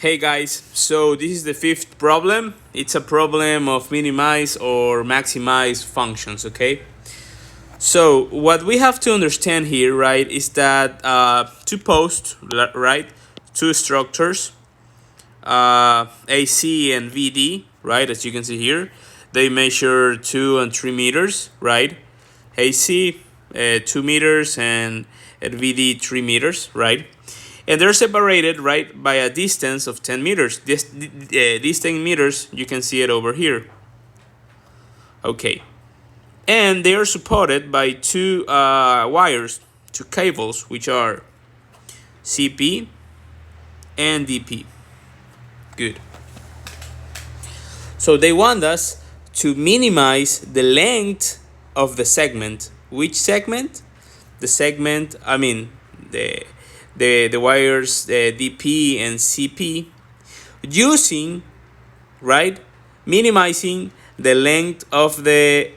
Hey guys, so this is the fifth problem. It's a problem of minimize or maximize functions, okay? So what we have to understand here, right, is that two posts, right, two structures, AC and VD, right, as you can see here, they measure 2 and 3 meters, right? AC 2 meters and at VD 3 meters, right? And they're separated, right, by a distance of 10 meters. These 10 meters, you can see it over here. Okay. And they are supported by two wires, two cables, which are CP and DP. Good. So they want us to minimize the length of the segment. Which segment? The segment, the wires DP and CP, using, right, minimizing the length of the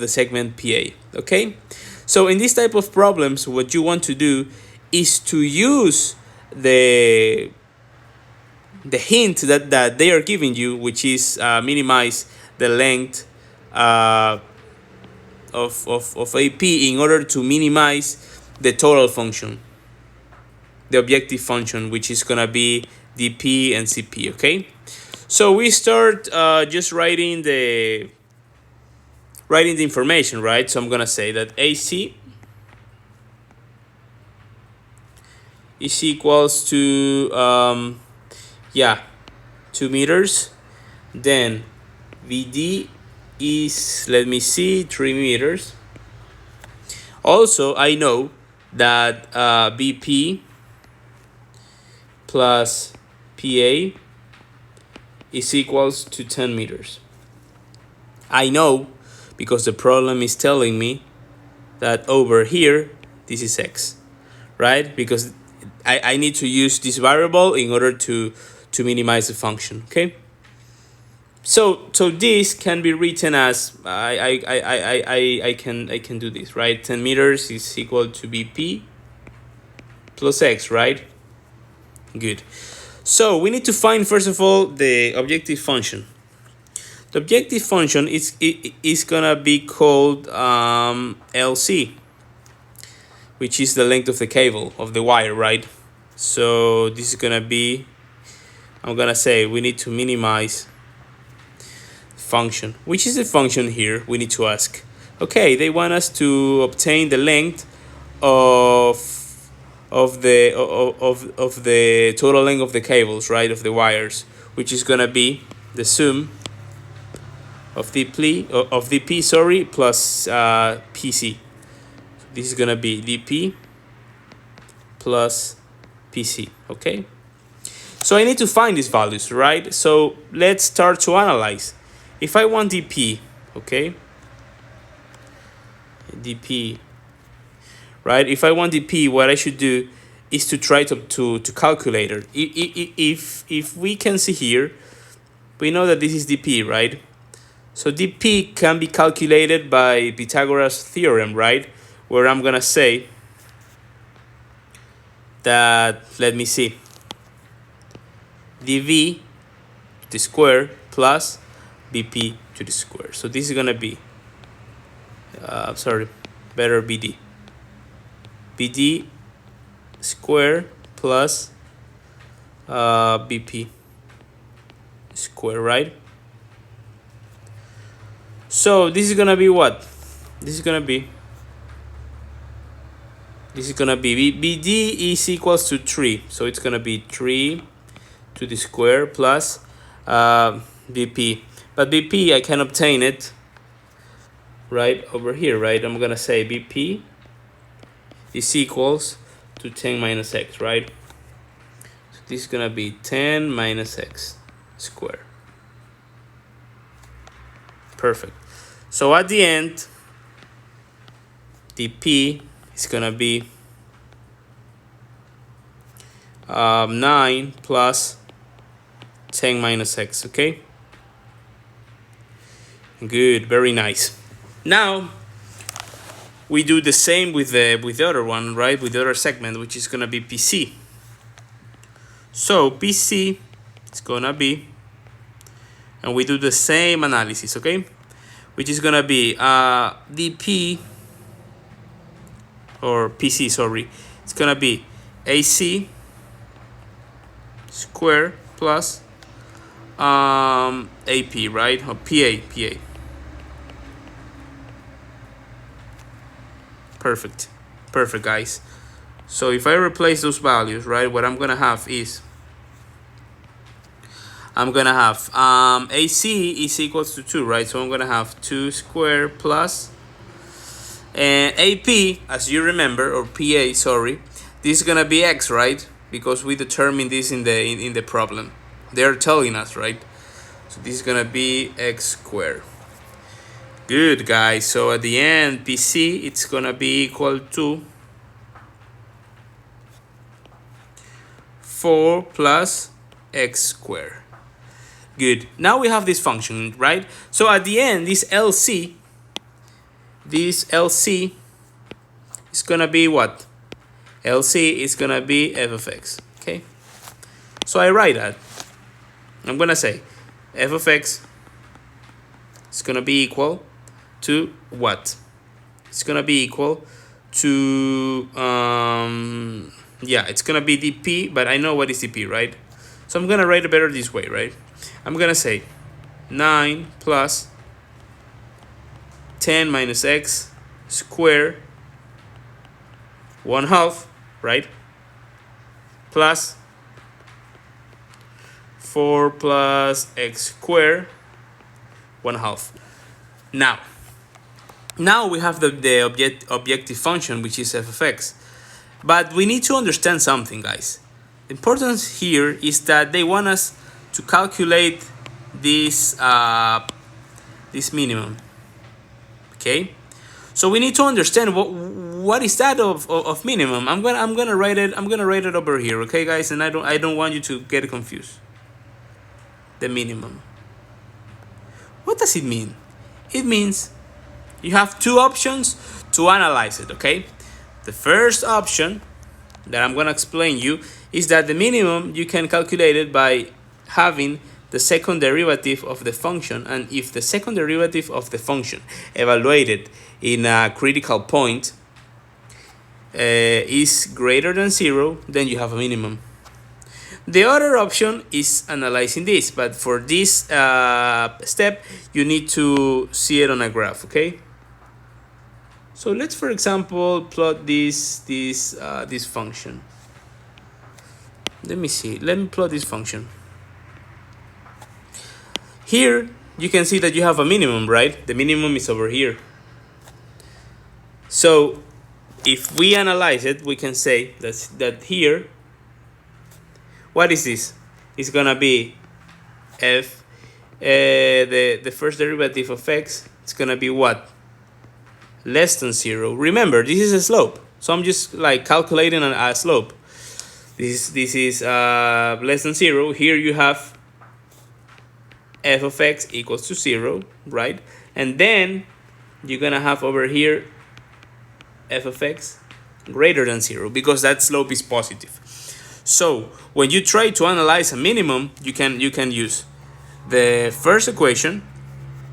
segment PA. Okay, so in this type of problems, what you want to do is to use the hint that they are giving you, which is minimize the length of AP in order to minimize the total function, the objective function, which is gonna be DP and CP. Okay, so we start just writing the information, right? So I'm gonna say that AC is equals to 2 meters. Then VD is, let me see, 3 meters. Also, I know that BP plus PA is equals to 10 meters. I know because the problem is telling me that over here, this is X, right? Because I need to use this variable in order to minimize the function, okay? So this can be written as I can do this, right? 10 meters is equal to BP plus X, right? Good. So we need to find, first of all, the objective function. The objective function is gonna be called LC, which is the length of the cable, of the wire, right? So this is gonna be, I'm gonna say we need to minimize function. Which is the function here? We need to ask. Okay, they want us to obtain the length of the total length of the cables, right, of the wires, which is gonna be the sum of DP plus PC. So this is gonna be DP plus PC. Okay, so I need to find these values, right? So let's start to analyze. If I want DP, okay, DP, right? If I want DP, what I should do is to try to calculate it. If we can see here, we know that this is DP, right? So DP can be calculated by Pythagoras theorem, right? Where I'm gonna say that, let me see, dV to the square plus BP to the square. So this is gonna be, BD. BD square plus BP square, right? So this is gonna be what? This is gonna be BD is equals to 3. So it's gonna be 3 to the square plus BP. But BP, I can obtain it right over here, right? I'm gonna say BP is equals to 10 minus X, right? So this is gonna be 10 minus X squared. Perfect. So at the end, DP is gonna be 9 plus 10 minus X, okay? Good, very nice. Now we do the same with the other one, right? With the other segment, which is gonna be PC. So PC is gonna be, and we do the same analysis, okay? Which is gonna be dp, or PC, sorry. It's gonna be AC square plus AP, right? Or PA. Perfect, guys. So if I replace those values, right, what I'm gonna have is, I'm gonna have AC is equals to 2, right? So I'm gonna have 2 squared plus, and AP, as you remember, or PA, sorry, this is gonna be X, right? Because we determined this in the problem. They're telling us, right? So this is gonna be X squared. Good, guys. So at the end, PC, it's gonna be equal to 4 plus X squared. Good. Now we have this function, right? So at the end, this LC is gonna be what? LC is gonna be f of x. Okay. So I write that. I'm gonna say f of x is gonna be equal to what? It's gonna be equal to yeah, it's gonna be dp, but I know what is dp, right? So I'm gonna write it better this way, right? I'm gonna say 9 plus 10 minus x squared 1/2, right? Plus 4 plus x squared 1/2. Now we have the objective function, which is f of x. But we need to understand something, guys. The importance here is that they want us to calculate this this minimum. Okay, so we need to understand what is that of minimum. I'm gonna write it over here, okay, guys, and I don't want you to get confused. The minimum. What does it mean? It means you have two options to analyze it, okay? The first option that I'm gonna explain you is that the minimum you can calculate it by having the second derivative of the function, and if the second derivative of the function evaluated in a critical point is greater than 0, then you have a minimum. The other option is analyzing this, but for this step you need to see it on a graph, okay? So let's, for example, plot this function. Let me plot this function. Here you can see that you have a minimum, right? The minimum is over here. So if we analyze it, we can say that here, what is this? It's gonna be f the first derivative of x. It's gonna be what? Less than 0. Remember, this is a slope, so I'm just like calculating a slope. This is less than 0. Here you have f of x equals to 0, right? And then you're gonna have over here f of x greater than 0, because that slope is positive. So when you try to analyze a minimum, you can use the first equation,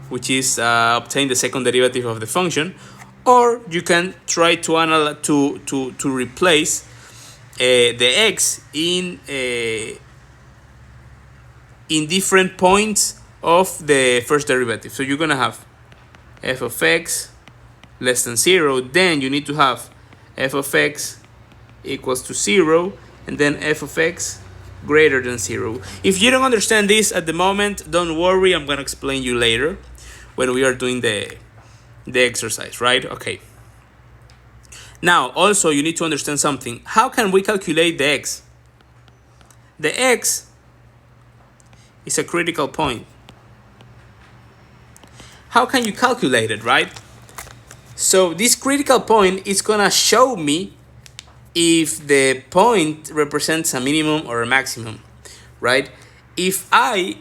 which is obtain the second derivative of the function, or you can try to analyze to replace the x in different points of the first derivative. So you're gonna have f of x less than 0, then you need to have f of x equals to 0, and then f of x greater than 0. If you don't understand this at the moment, don't worry, I'm gonna explain you later when we are doing the exercise, right? Okay. Now, also, you need to understand something. How can we calculate the x? The x is a critical point. How can you calculate it, right? So this critical point is gonna show me if the point represents a minimum or a maximum, right? If I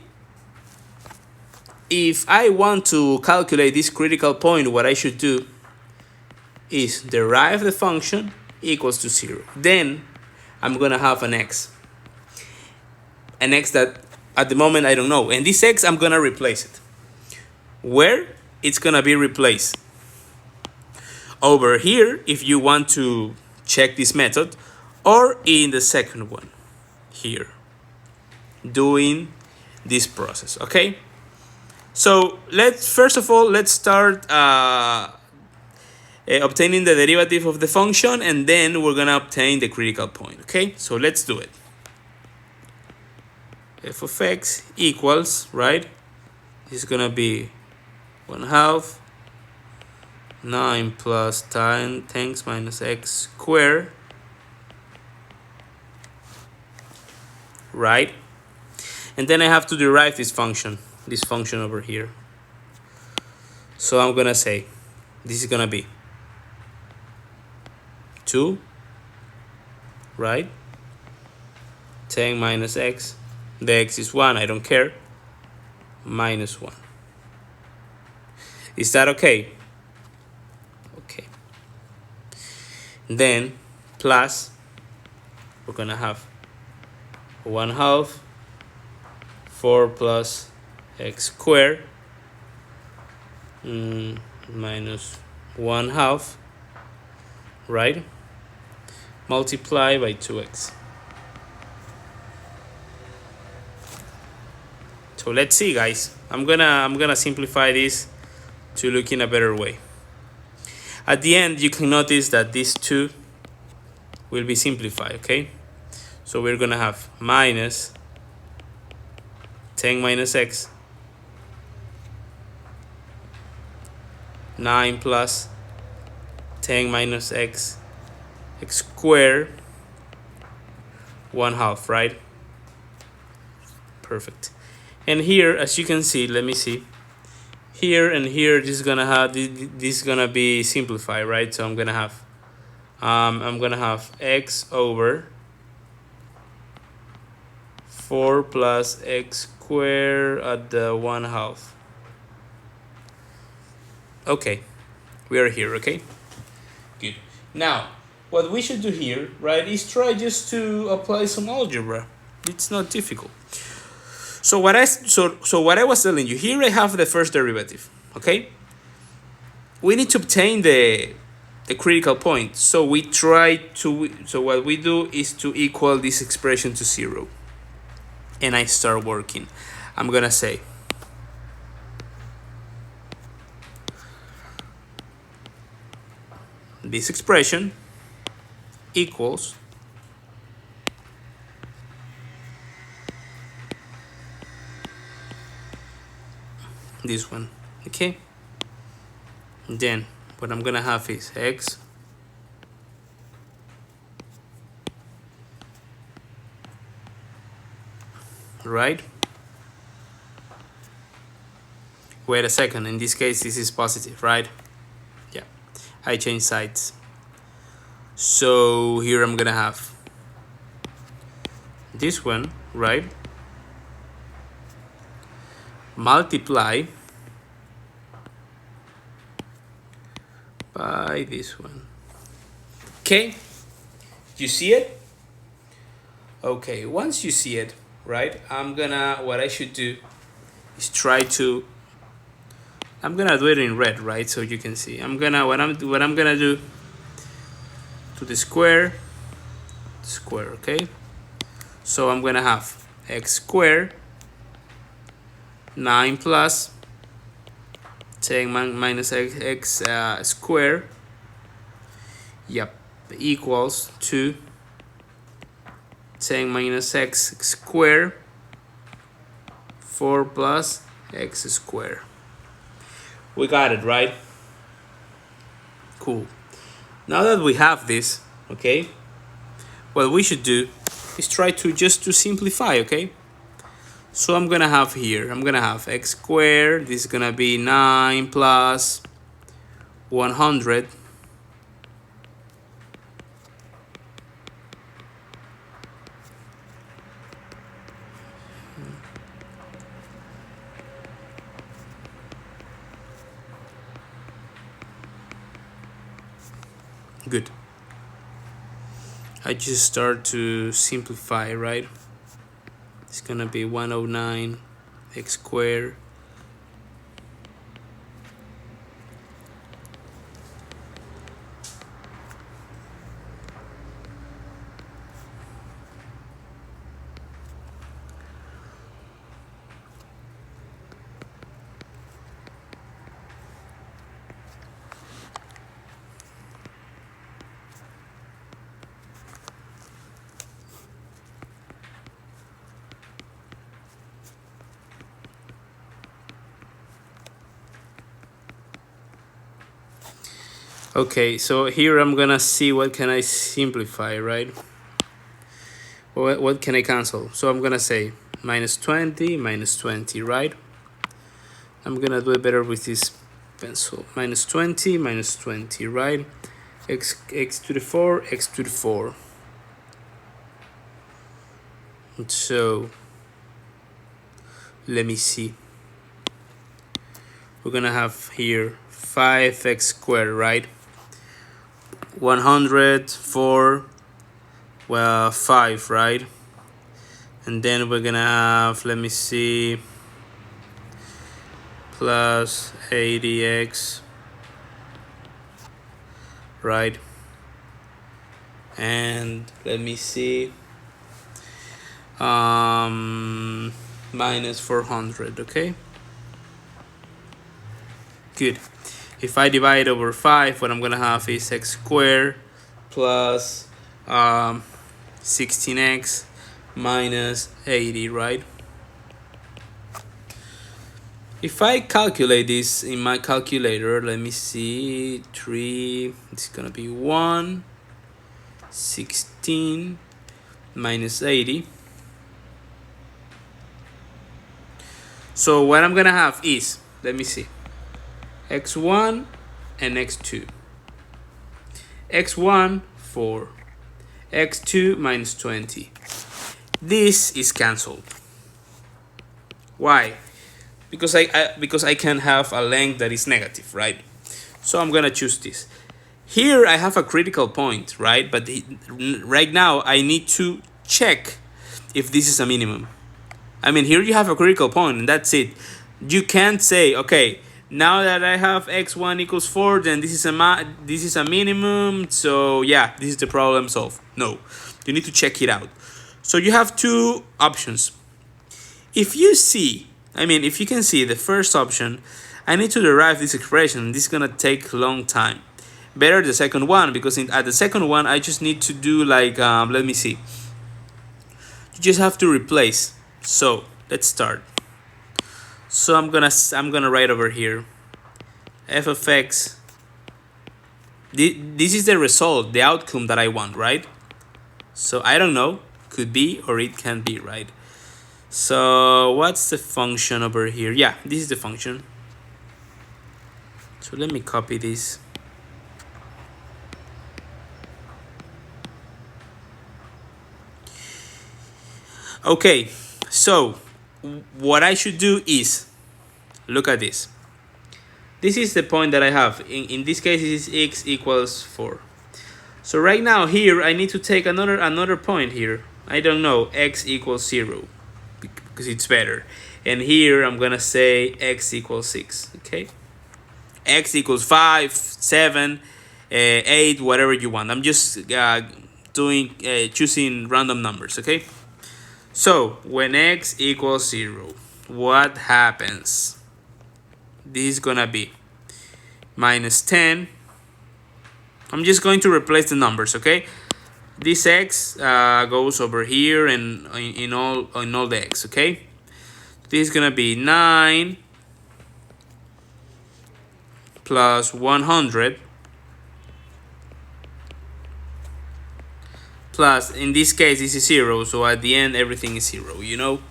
want to calculate this critical point, what I should do is derive the function equals to 0. Then I'm gonna have an x. an x that at the moment I don't know. And this x, I'm gonna replace it. Where? It's gonna be replaced over here if you want to check this method, or in the second one here, doing this process. Okay, so let's first of all let's start obtaining the derivative of the function, and then we're gonna obtain the critical point. Okay, so let's do it. F of x equals, right, this is gonna be 1/2 9 plus 10 minus x squared, right? And then I have to derive this function over here. So I'm gonna say this is gonna be 2, right? 10 minus x, the x is 1, I don't care, minus 1. Is that okay? Okay. Then plus, we're gonna have 1/2 4 plus x squared minus 1/2, right? Multiply by 2x. So let's see, guys. I'm gonna simplify this to look in a better way. At the end, you can notice that these two will be simplified, okay? So we're gonna have minus 10 minus x, 9 plus 10 minus x, x squared, 1/2, right? Perfect. And here, as you can see, let me see. Here and here, this is gonna be simplified, right? So I'm gonna have x over 4 plus x squared at the 1/2. Okay, we are here. Okay, good. Now, what we should do here, right, is try just to apply some algebra. It's not difficult. So what I was telling you, here I have the first derivative, okay? We need to obtain the critical point. So what we do is to equal this expression to 0. And I start working. I'm gonna say this expression equals this one, okay? And then what I'm gonna have is x right. Wait a second, in this case this is positive, right? Yeah, I change sides. So here I'm gonna have this one, right, multiply by this one. Okay, you see it? Okay, once you see it, right, what I should do is I'm gonna do it in red, right, so you can see. What I'm gonna do to the square, okay? So I'm gonna have x squared 9 plus 10 minus x squared, yep, equals to 10 minus x squared 4 plus x squared. We got it, right? Cool. Now that we have this, okay, what we should do is try to simplify, okay? So I'm gonna have here, I'm gonna have x squared, this is gonna be 9 plus 100 good. I just start to simplify, right? It's gonna be 109 x squared Okay, so here I'm gonna see what can I simplify, right? What can I cancel? So I'm gonna say minus 20, right? I'm gonna do it better with this pencil. Minus 20, right? X to the 4, x to the 4. So let me see. We're gonna have here 5x squared, right? 104, well, 5, right? And then we're gonna have, let me see, plus 80x, right? And let me see, minus 400, okay? Good. If I divide over 5, what I'm gonna have is x squared plus 16x minus 80, right? If I calculate this in my calculator, let me see, 3, it's gonna be 16 minus 80. So what I'm gonna have is, let me see, x1 and x2. x1, 4. x2 minus 20. This is cancelled. Why? Because I can have a length that is negative, right? So I'm gonna choose this. Here I have a critical point, right? But right now I need to check if this is a minimum. I mean, here you have a critical point and that's it. You can't say, okay, now that I have x1 equals 4, then this is a minimum, so yeah, this is the problem solved. No, you need to check it out. So you have two options. If you can see the first option, I need to derive this expression. This is gonna take a long time. Better the second one, because at the second one I just need to do like let me see. You just have to replace. So let's start. So I'm gonna write over here f of x. This is the result, the outcome that I want, right? So I don't know, could be or it can be, right? So what's the function over here? Yeah, this is the function. So let me copy this. Okay, so what I should do is, look at this. This is the point that I have. In this case, it is x equals 4. So right now here, I need to take another point here. I don't know, x equals 0, because it's better. And here I'm gonna say x equals 6, okay? X equals 5, 7, 8, whatever you want. I'm just choosing random numbers, okay? So when x equals 0, what happens? This is gonna be minus 10. I'm just going to replace the numbers, okay? This x goes over here and in all the x, okay? This is gonna be 9 plus 100 plus, in this case, this is 0, so at the end everything is 0, you know?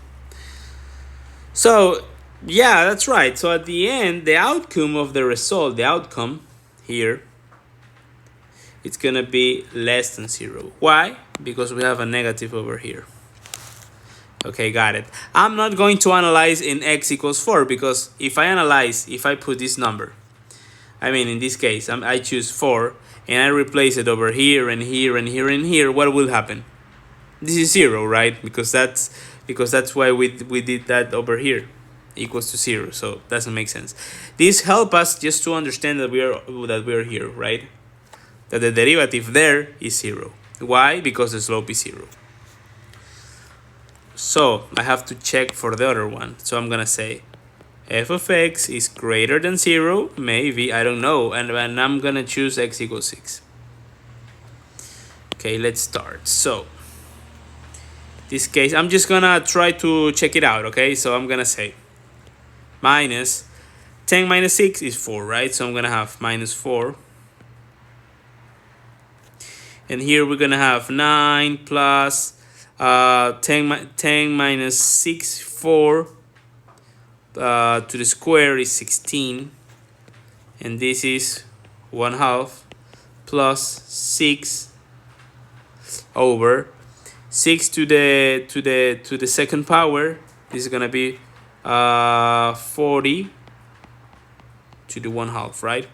So yeah, that's right. So at the end, the outcome of the result, the outcome here, it's gonna be less than 0. Why? Because we have a negative over here. Okay, got it. I'm not going to analyze in x equals 4, because if I put this number, I mean, in this case, I choose 4, and I replace it over here and here and here and here, what will happen? This is 0, right? Because that's why we did that over here, equals to 0. So doesn't make sense. This help us just to understand that we are here, right? That the derivative there is 0. Why? Because the slope is 0. So I have to check for the other one. So I'm gonna say f of x is greater than 0, maybe, I don't know, and I'm gonna choose x equals 6. Okay, let's start. So this case, I'm just gonna try to check it out, okay? So I'm gonna say minus 10 minus 6 is 4, right? So I'm gonna have minus 4. And here we're gonna have 9 plus 10 minus 6, 4 to the square is 16. And this is 1/2 plus 6 over 6 to the second power. This is gonna be 40 to the 1/2, right?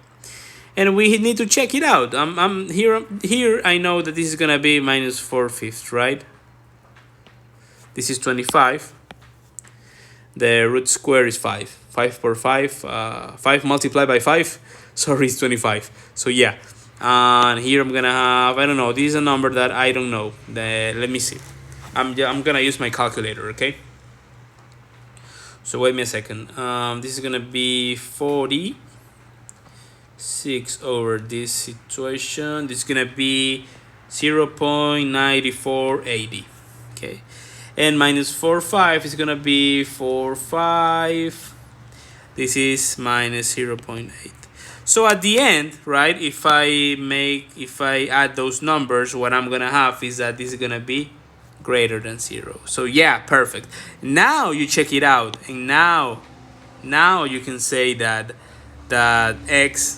And we need to check it out. I'm here. I know that this is gonna be minus 4/5, right? This is 25. The root square is 5. 5 per 5. 5 multiplied by 5. Sorry, it's 25. So yeah. And here I'm gonna have, I don't know. This is a number that I don't know. Let me see. I'm gonna use my calculator. Okay. So wait me a second. This is gonna be 40. 6 over this situation. This is gonna be 0.9480. Okay, and minus 4/5 is gonna be 4/5. This is minus 0.8. So at the end, right, if I add those numbers, what I'm gonna have is that this is gonna be greater than 0. So yeah, perfect. Now you check it out, and now you can say that x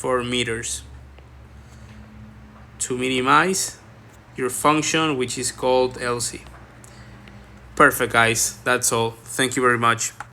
4 meters. To minimize your function, which is called LC. Perfect, guys. That's all. Thank you very much.